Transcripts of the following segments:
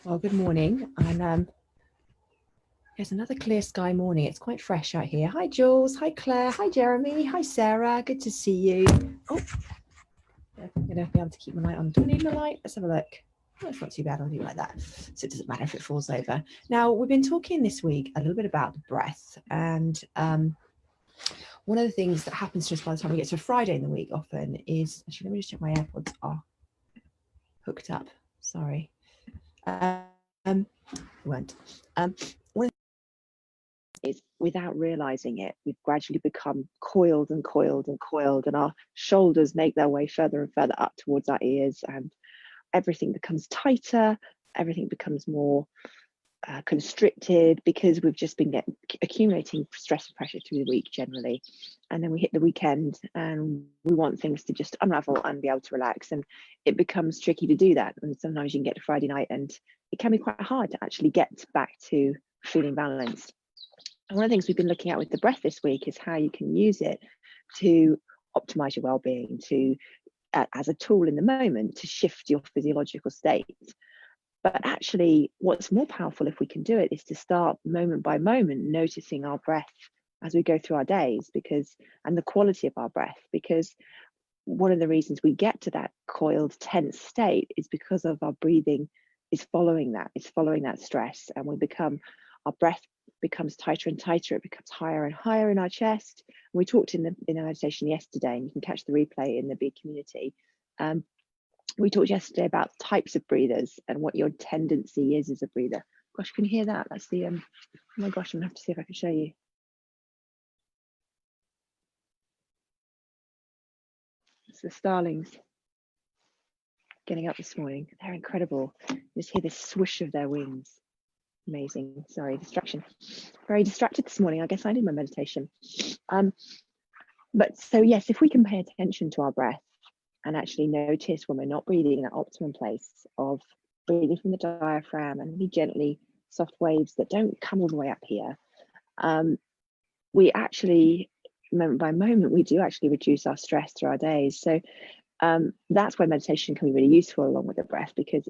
Well, good morning. And it's another clear sky morning. It's quite fresh out here. Hi, Jules. Hi, Claire. Hi, Jeremy. Hi, Sarah. Good to see you. Oh, I'm going to be able to keep my light on. Do I need my light? Let's have a look. Oh, it's not too bad. I'll do it like that. So it doesn't matter if it falls over. Now, we've been talking this week a little bit about the breath. And one of the things that happens to us by the time we get to a Friday in the week often is, actually, let me just check my AirPods are hooked up. Sorry. Weren't. One of is without realizing it, we've gradually become coiled and coiled and coiled, and our shoulders make their way further and further up towards our ears, and everything becomes tighter, everything becomes more constricted because we've just been accumulating stress and pressure through the week generally. And then we hit the weekend and we want things to just unravel and be able to relax, and it becomes tricky to do that. And sometimes you can get to Friday night and it can be quite hard to actually get back to feeling balanced. And one of the things we've been looking at with the breath this week is how you can use it to optimize your well-being, to as a tool in the moment to shift your physiological state. But actually, what's more powerful if we can do it is to start moment by moment noticing our breath as we go through our days, and the quality of our breath, because one of the reasons we get to that coiled, tense state is because of our breathing is following that stress, and our breath becomes tighter and tighter, it becomes higher and higher in our chest. And we talked in the meditation yesterday, and you can catch the replay in the big community. We talked yesterday about types of breathers and what your tendency is as a breather. Gosh, you can hear that. That's the, oh my gosh, I'm gonna have to see if I can show you. It's the starlings getting up this morning. They're incredible. You just hear the swoosh of their wings. Amazing. Sorry, distraction. Very distracted this morning. I guess I did my meditation. But so yes, if we can pay attention to our breath and actually notice when we're not breathing in that optimum place of breathing from the diaphragm and really gently soft waves that don't come all the way up here, we actually, moment by moment, we do actually reduce our stress through our days. So that's where meditation can be really useful along with the breath, because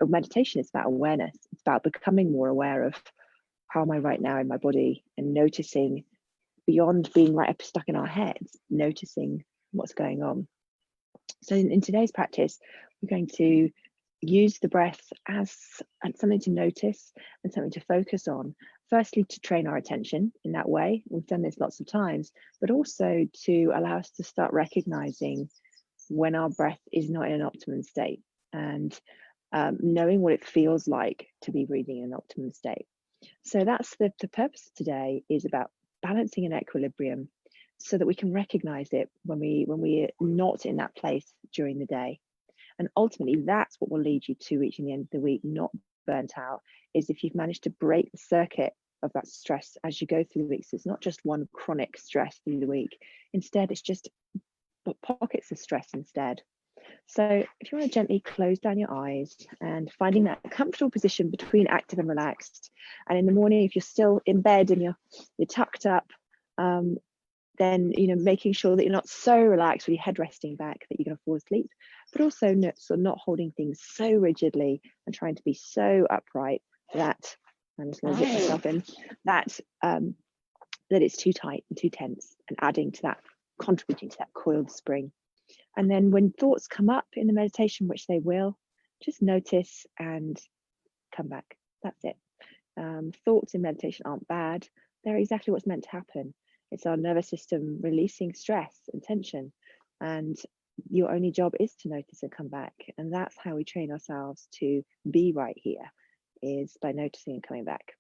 meditation is about awareness. It's about becoming more aware of how am I right now in my body, and noticing beyond being right up stuck in our heads, noticing what's going on. So in today's practice, we're going to use the breath as something to notice and something to focus on. Firstly, to train our attention in that way. We've done this lots of times, but also to allow us to start recognizing when our breath is not in an optimum state, and knowing what it feels like to be breathing in an optimum state. So that's the purpose of today, is about balancing an equilibrium so that we can recognize it when we're not in that place during the day. And ultimately, that's what will lead you to reaching the end of the week not burnt out, is if you've managed to break the circuit of that stress as you go through the week. So it's not just one chronic stress through the week. Instead, it's just pockets of stress instead. So if you want to gently close down your eyes and finding that comfortable position between active and relaxed. And in the morning, if you're still in bed and you're tucked up, then making sure that you're not so relaxed with your head resting back that you're going to fall asleep, but also not holding things so rigidly and trying to be so upright that I'm just going to zip myself in, that it's too tight and too tense, and adding to that, contributing to that coiled spring. And then when thoughts come up in the meditation, which they will, just notice and come back. That's it. Thoughts in meditation aren't bad. They're exactly what's meant to happen. It's our nervous system releasing stress and tension. And your only job is to notice and come back. And that's how we train ourselves to be right here, is by noticing and coming back.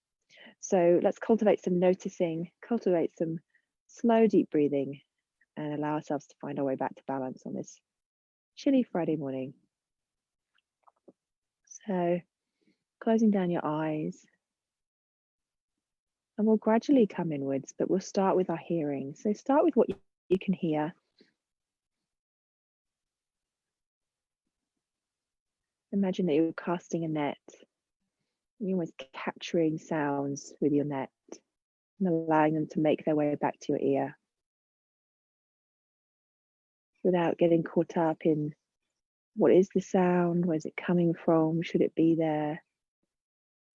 So let's cultivate some noticing, cultivate some slow, deep breathing, and allow ourselves to find our way back to balance on this chilly Friday morning. So closing down your eyes, and we'll gradually come inwards, but we'll start with our hearing. So start with what you can hear. Imagine that you're casting a net. You're almost capturing sounds with your net and allowing them to make their way back to your ear, without getting caught up in what is the sound, where's it coming from, should it be there.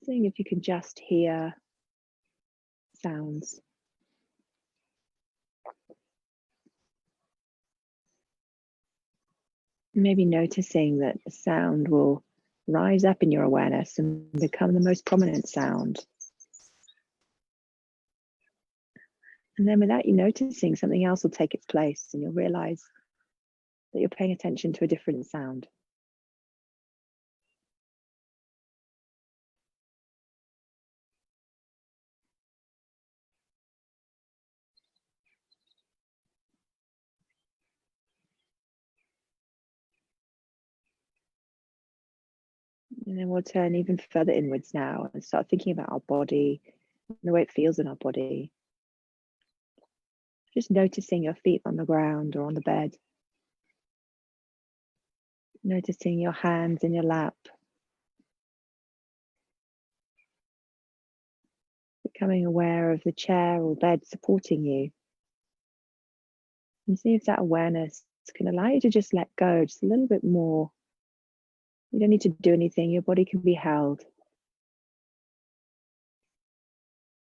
Seeing if you can just hear sounds. Maybe noticing that the sound will rise up in your awareness and become the most prominent sound. And then without you noticing, something else will take its place and you'll realize that you're paying attention to a different sound. And then we'll turn even further inwards now and start thinking about our body and the way it feels in our body. Just noticing your feet on the ground or on the bed. Noticing your hands in your lap. Becoming aware of the chair or bed supporting you. And see if that awareness can allow you to just let go just a little bit more. You don't need to do anything. Your body can be held.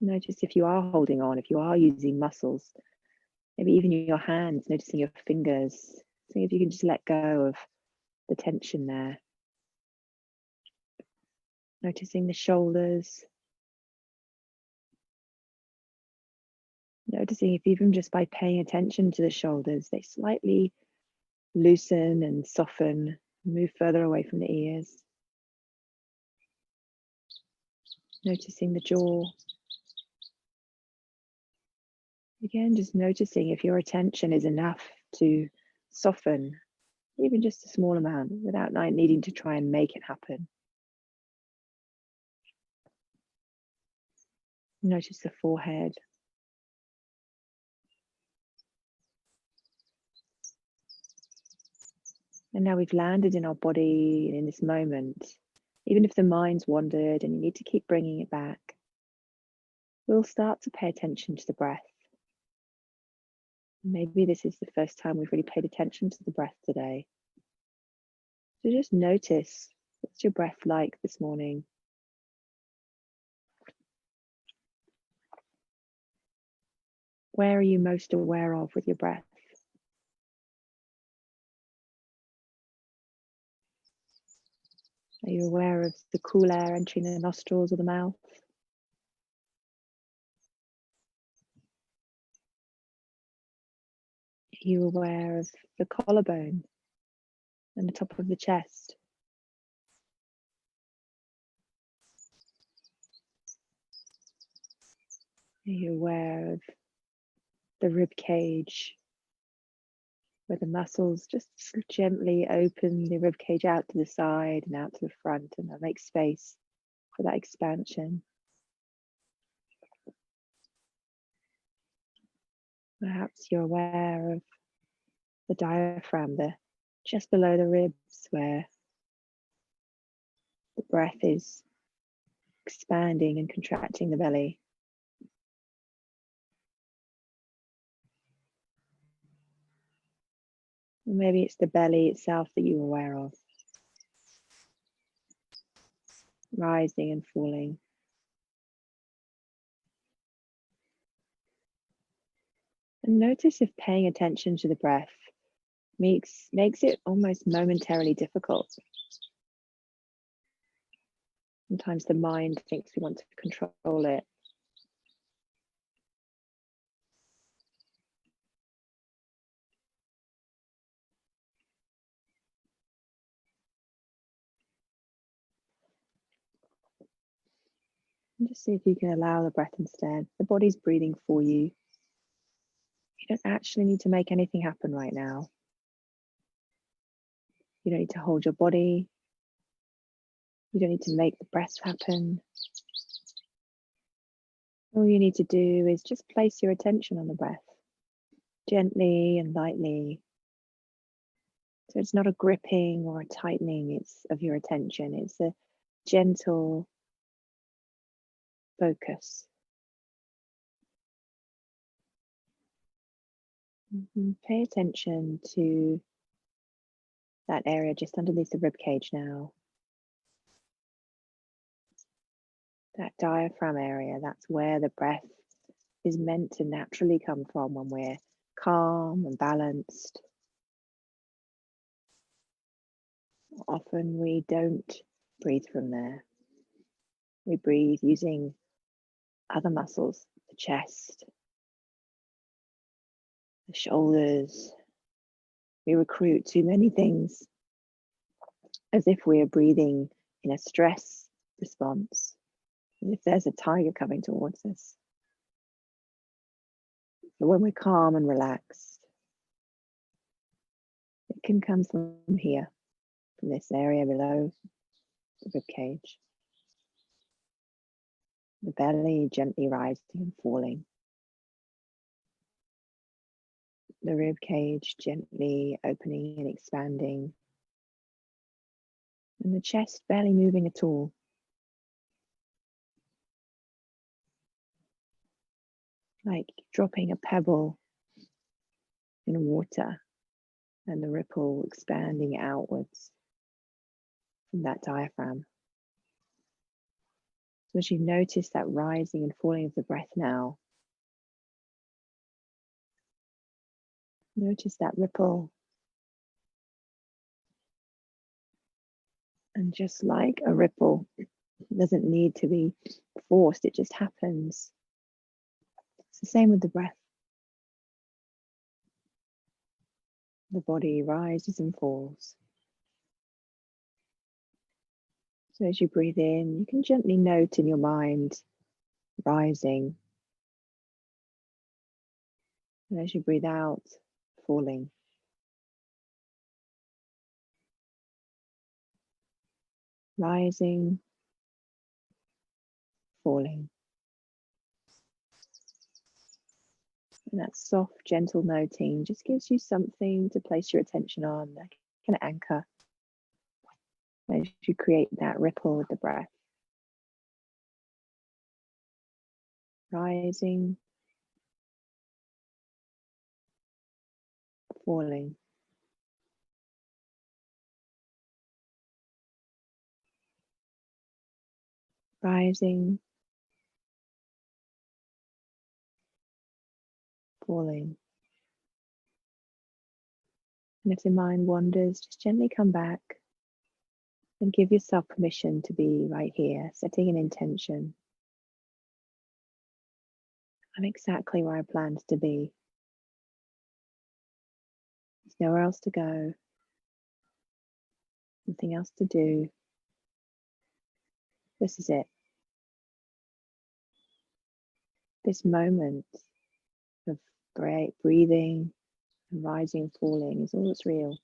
Notice if you are holding on, if you are using muscles, maybe even your hands, noticing your fingers. See if you can just let go of the tension there. Noticing the shoulders. Noticing if even just by paying attention to the shoulders, they slightly loosen and soften, move further away from the ears. Noticing the jaw. Again, just noticing if your attention is enough to soften, even just a small amount, without needing to try and make it happen. Notice the forehead. And now we've landed in our body in this moment. Even if the mind's wandered and you need to keep bringing it back, we'll start to pay attention to the breath. Maybe this is the first time we've really paid attention to the breath today. So just notice, what's your breath like this morning? Where are you most aware of with your breath? Are you aware of the cool air entering the nostrils or the mouth? Are you aware of the collarbone and the top of the chest? Are you aware of the rib cage, where the muscles just gently open the rib cage out to the side and out to the front, and that makes space for that expansion? Perhaps you're aware of the diaphragm, just below the ribs, where the breath is expanding and contracting the belly. Or maybe it's the belly itself that you're aware of, rising and falling. And notice if paying attention to the breath makes it almost momentarily difficult. Sometimes the mind thinks we want to control it. And just see if you can allow the breath instead. The body's breathing for you. You don't actually need to make anything happen right now. You don't need to hold your body. You don't need to make the breath happen. All you need to do is just place your attention on the breath, gently and lightly. So it's not a gripping or a tightening of your attention. It's a gentle focus. Pay attention to that area just underneath the rib cage now. That diaphragm area, that's where the breath is meant to naturally come from when we're calm and balanced. Often we don't breathe from there. We breathe using other muscles, the chest, the shoulders. We recruit too many things as if we are breathing in a stress response, as if there's a tiger coming towards us. But when we're calm and relaxed, it can come from here, from this area below the rib cage. The belly gently rising and falling. The rib cage gently opening and expanding. And the chest barely moving at all. Like dropping a pebble in water and the ripple expanding outwards from that diaphragm. So as you notice that rising and falling of the breath now, notice that ripple. And just like a ripple, it doesn't need to be forced, it just happens. It's the same with the breath. The body rises and falls. So as you breathe in, you can gently note in your mind rising. And as you breathe out, falling. Rising, falling. And that soft, gentle noting just gives you something to place your attention on, like an anchor, as you create that ripple with the breath. Rising, falling. Rising, falling. And if the mind wanders, just gently come back and give yourself permission to be right here, setting an intention. I'm exactly where I planned to be. There's nowhere else to go, nothing else to do. This is it. This moment of great breathing and rising and falling is all that's real.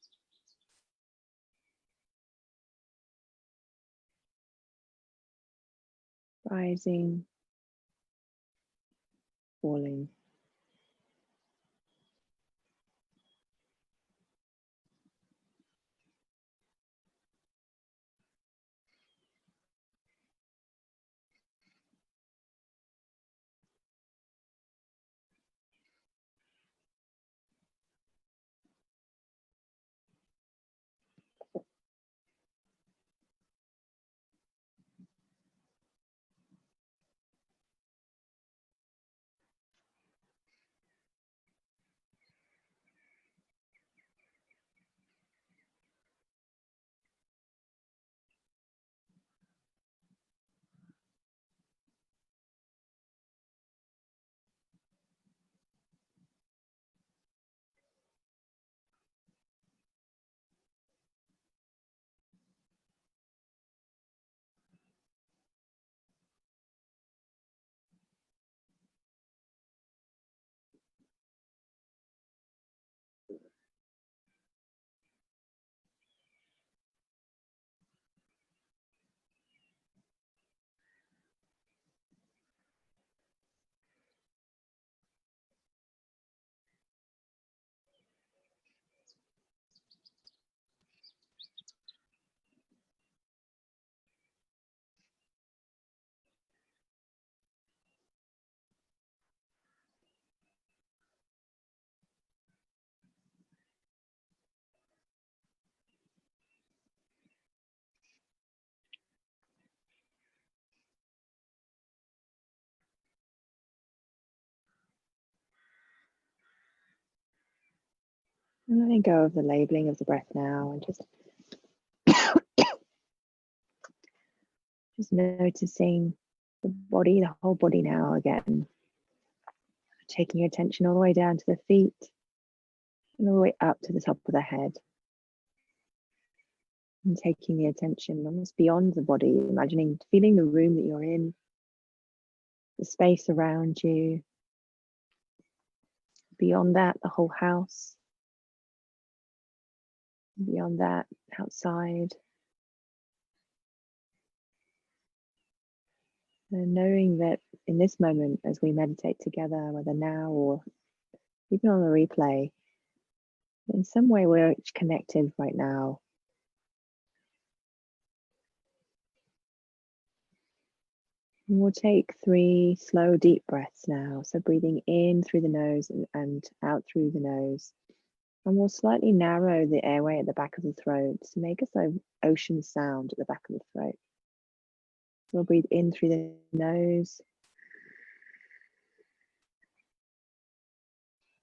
Rising, falling. And letting go of the labeling of the breath now, and just noticing the body, the whole body now again. Taking your attention all the way down to the feet and all the way up to the top of the head. And taking the attention almost beyond the body, imagining, feeling the room that you're in, the space around you. Beyond that, the whole house. Beyond that, outside. And knowing that in this moment, as we meditate together, whether now or even on the replay, in some way we're each connected right now. And we'll take 3 slow, deep breaths now. So breathing in through the nose and out through the nose. And we'll slightly narrow the airway at the back of the throat to make us an ocean sound at the back of the throat. We'll breathe in through the nose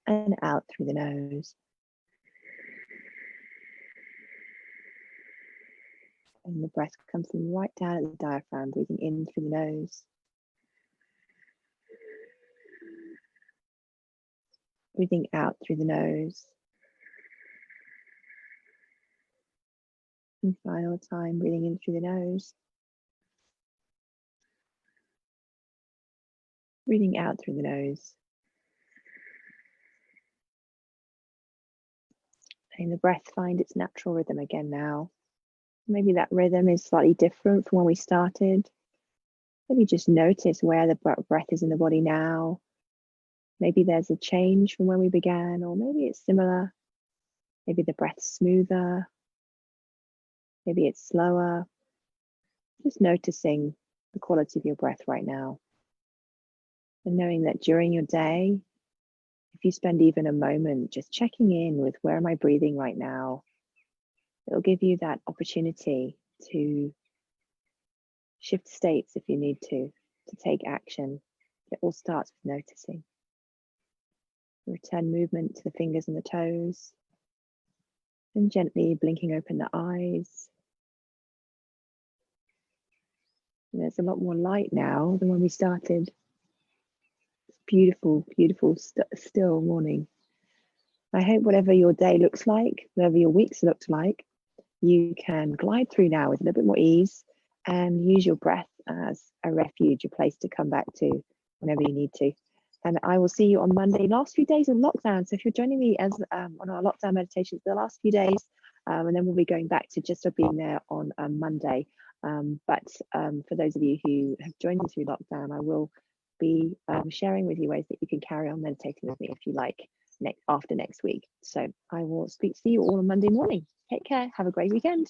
and out through the nose. And the breath comes from right down at the diaphragm, breathing in through the nose. Breathing out through the nose. And final time, breathing in through the nose. Breathing out through the nose. Letting the breath find its natural rhythm again now. Maybe that rhythm is slightly different from when we started. Maybe just notice where the breath is in the body now. Maybe there's a change from when we began, or maybe it's similar. Maybe the breath's smoother. Maybe it's slower. Just noticing the quality of your breath right now. And knowing that during your day, if you spend even a moment just checking in with where am I breathing right now, it'll give you that opportunity to shift states if you need to take action. It all starts with noticing. Return movement to the fingers and the toes, and gently blinking open the eyes. And there's a lot more light now than when we started. It's beautiful, beautiful, still morning. I hope whatever your day looks like, whatever your weeks looked like, you can glide through now with a little bit more ease and use your breath as a refuge, a place to come back to whenever you need to. And I will see you on Monday. Last few days of lockdown. So if you're joining me as on our lockdown meditations, the last few days, and then we'll be going back to just being there on Monday. But for those of you who have joined me through lockdown, I will be sharing with you ways that you can carry on meditating with me if you like after next week. So I will see you all on Monday morning. Take care. Have a great weekend.